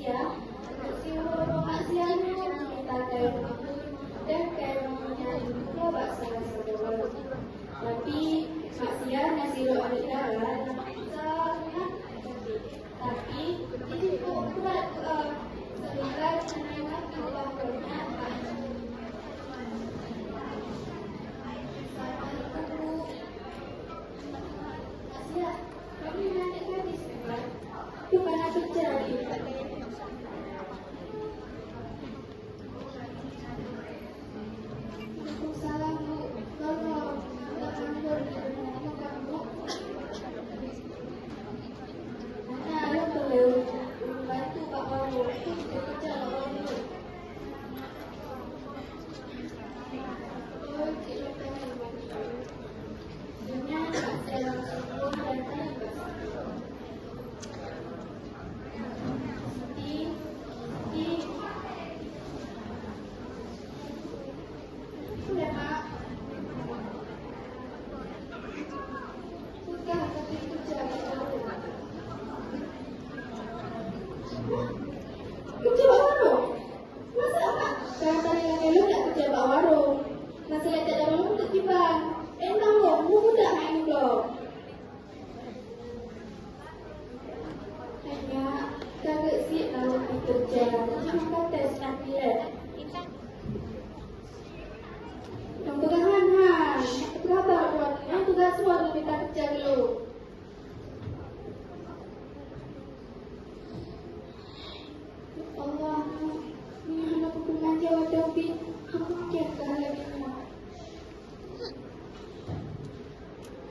manusia, seluruh manusia kita kayak dan kayak mempunyai dua bahasa saudara. Tapi manusia nasi roh adalah tapi itu berat sehingga menengah Allah berkat. Kami nanti gadis kan? Itu karena terjadi. Salam bu, kalau nganggur di rumah kamu. Nah, lo boleh bantu Pak Wawo. Dia kerja Pak Wawo. Oh, kita pengen bantu. Dengan saya langsung dan saya sudah Pak. Sudah tapi kerja kerja Pak Warung. Masa Pak? Karena tadi yang lu tak kerja Pak Warung. Nasi letak dalam lu untuk tiba. Entah lo, lu mudah main belum? Hanya kagak sih kalau kerja. Cuma tes nanti ya. Yang pegangan Han, berapa buat? Yang tugas semua lu minta kerja dulu. Allah, ini anak hubungan Jawa David. Aku kira lagi.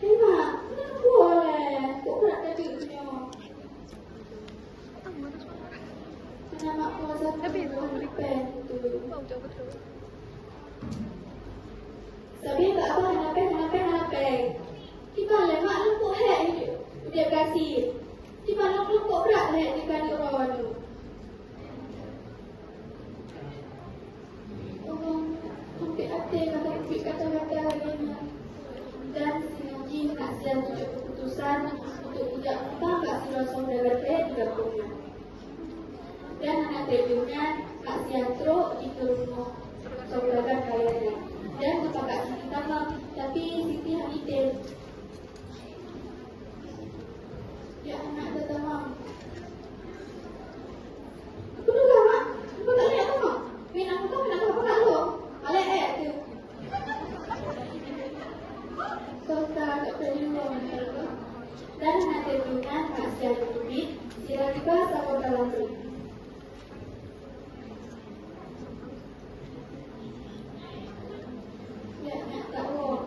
Mak, kenapa boleh? Kok berat kecilnya? Karena mak kuasa aku pentu. Tapi tak apa, hanape. Tiba le mak lu kok hek dia kasih. Tiba lu kok berat hek di kali orang tu. Oh, sampai hati kata-kata lagi. Dan sinergi hasil keputusan untuk tidak tambah sila saudara saya di gabungan. Dan anak tribunnya Kak Siantro di rumah saudara kayanya. Dan kepada Siti Tamam, tapi Siti Hamidin. Ya anak Tamam. Aku dulu mak, aku tak lihat mak. Min aku kan nak apa lo? Alek tu. Serta keperluan dan nanti dengan hasil tulis tiba-tiba sama dalam tulis. Ya, nak tahu.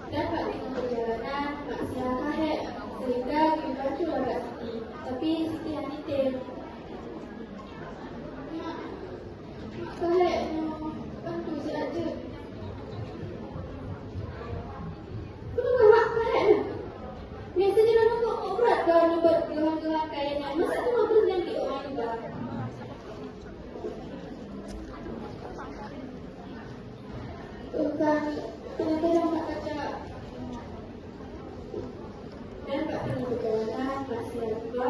Dan bagi perjalanan maksiat kahek sehingga kita cuma agak Siti, tapi Siti yang detail. Mak kahek bantu saja. Biasanya orang kok berat kalau buat gelang-gelang kayaknya. Masa tu mau berhenti orang juga? Bukan kadang-kadang tak kaca. Dan tak perlu perjalanan masih juga.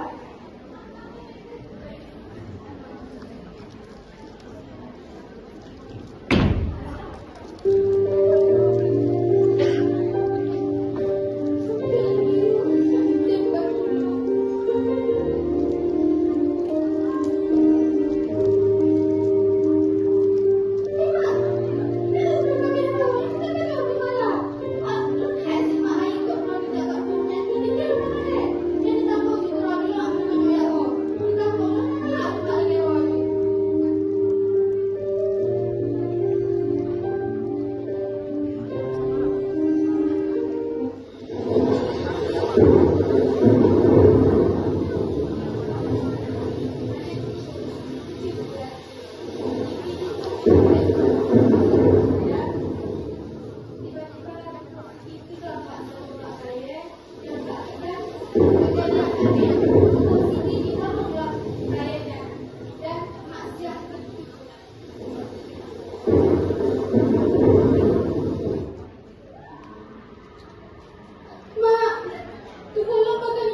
Mak, tu kalau pakai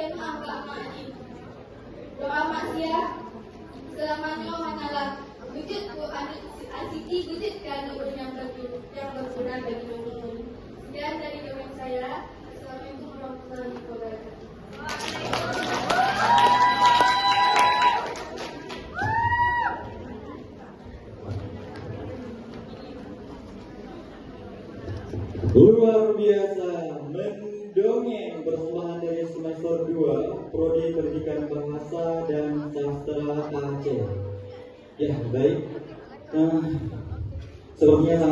kena angka mati. Doa masia selamanya hanyalah wujud ku asiki wujud kalau yang berguna bagi umum. Sekian dari dongeng saya. Assalamualaikum warahmatullahi wabarakatuh. Luar biasa, mendongeng persembahan dari semester 2 Prodi Pendidikan Bahasa dan Sastra Aceh. Ya, baik. Sepertinya sangat